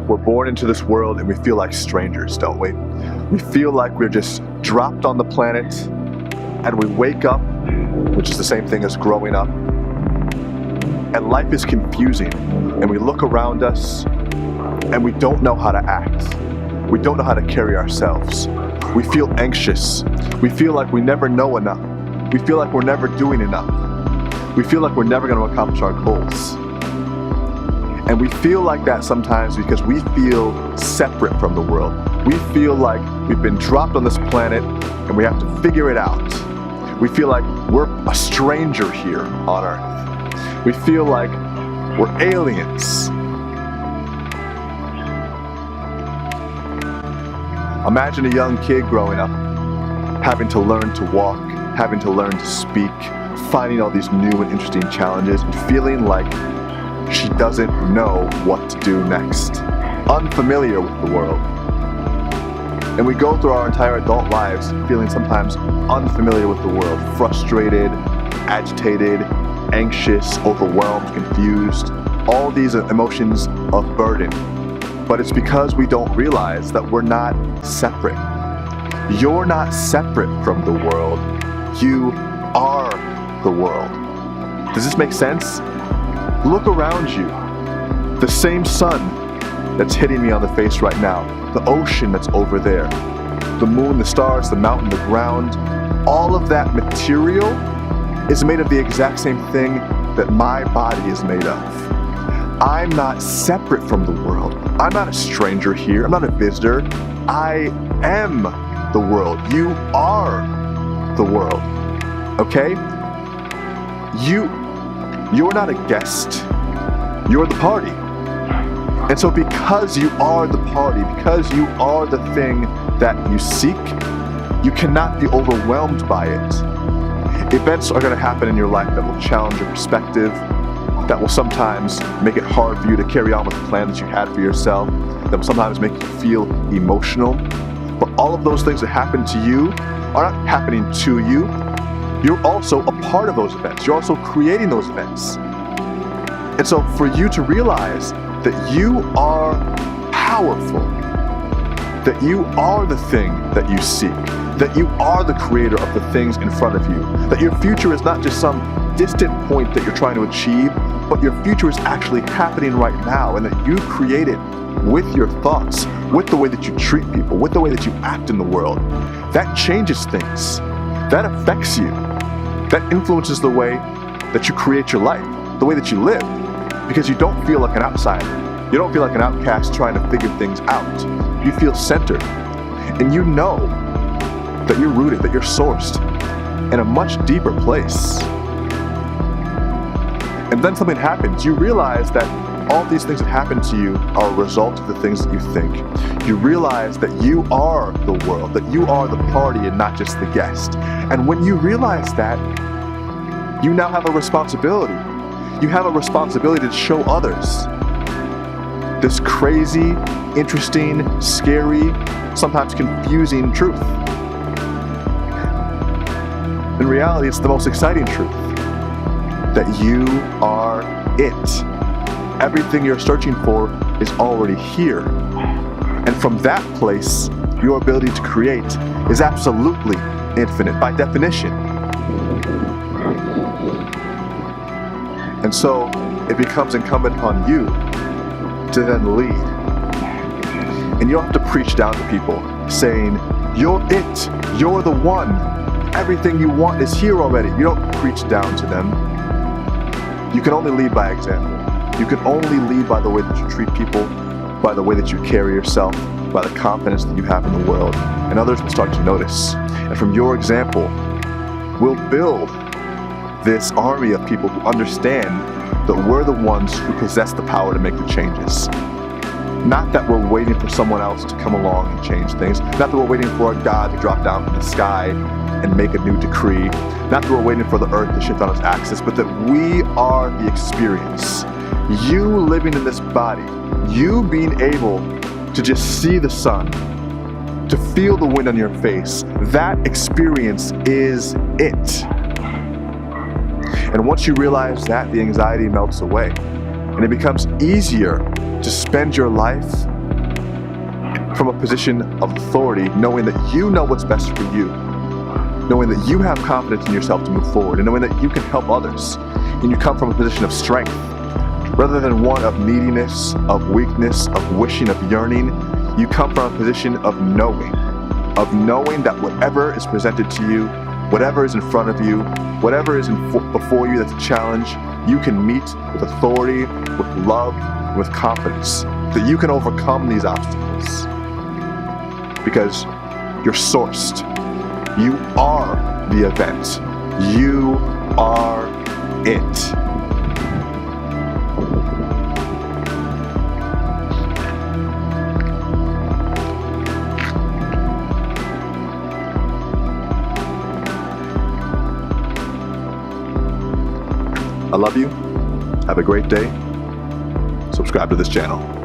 We're born into this world and we feel like strangers, don't we? We feel like we're just dropped on the planet and we wake up, which is the same thing as growing up, and life is confusing and we look around us and we don't know how to act. We don't know how to carry ourselves. We feel anxious. We feel like we never know enough. We feel like we're never doing enough. We feel like we're never going to accomplish our goals. And we feel like that sometimes because we feel separate from the world. We feel like we've been dropped on this planet and we have to figure it out. We feel like we're a stranger here on Earth. We feel like we're aliens. Imagine a young kid growing up, having to learn to walk, having to learn to speak, finding all these new and interesting challenges, and feeling like she doesn't know what to do next. Unfamiliar with the world. And we go through our entire adult lives feeling sometimes unfamiliar with the world, frustrated, agitated, anxious, overwhelmed, confused, all these emotions of burden. But it's because we don't realize that we're not separate. You're not separate from the world. You are the world. Does this make sense? Look around you. The same sun that's hitting me on the face right now, the ocean that's over there, the moon, the stars, the mountain, the ground, all of that material is made of the exact same thing that my body is made of. I'm not separate from the world. I'm not a stranger here. I'm not a visitor. I am the world. You are the world. Okay? You're not a guest. You're the party. And so because you are the party, because you are the thing that you seek, you cannot be overwhelmed by it. Events are going to happen in your life that will challenge your perspective, that will sometimes make it hard for you to carry on with the plan that you had for yourself, that will sometimes make you feel emotional. But all of those things that happen to you are not happening to you. You're also a part of those events. You're also creating those events. And so for you to realize that you are powerful, that you are the thing that you seek, that you are the creator of the things in front of you, that your future is not just some distant point that you're trying to achieve, but your future is actually happening right now, and that you create it with your thoughts, with the way that you treat people, with the way that you act in the world. That changes things. That affects you. That influences the way that you create your life, the way that you live, because you don't feel like an outsider. You don't feel like an outcast trying to figure things out. You feel centered, and you know that you're rooted, that you're sourced in a much deeper place. And then something happens. You realize that all these things that happen to you are a result of the things that you think. You realize that you are the world, that you are the party and not just the guest. And when you realize that, you now have a responsibility. You have a responsibility to show others this crazy, interesting, scary, sometimes confusing truth. In reality, it's the most exciting truth, that you are it. Everything you're searching for is already here. And from that place, your ability to create is absolutely infinite by definition. And so it becomes incumbent upon you to then lead. And you don't have to preach down to people saying, you're it, you're the one, everything you want is here already. You don't preach down to them. You can only lead by example. You can only lead by the way that you treat people, by the way that you carry yourself, by the confidence that you have in the world. And others will start to notice. And from your example, we'll build this army of people who understand that we're the ones who possess the power to make the changes. Not that we're waiting for someone else to come along and change things. Not that we're waiting for a God to drop down from the sky and make a new decree. Not that we're waiting for the earth to shift on its axis, but that we are the experience. You living in this body, you being able to just see the sun, to feel the wind on your face. That experience is it. And once you realize that, the anxiety melts away. And it becomes easier to spend your life from a position of authority, knowing that you know what's best for you, knowing that you have confidence in yourself to move forward, and knowing that you can help others. And you come from a position of strength, rather than one of neediness, of weakness, of wishing, of yearning. You come from a position of knowing that whatever is presented to you, whatever is in front of you, whatever is before you that's a challenge, you can meet with authority, with love, and with confidence, that you can overcome these obstacles. Because you're sourced. You are the event. You are it. I love you. Have a great day. Subscribe to this channel.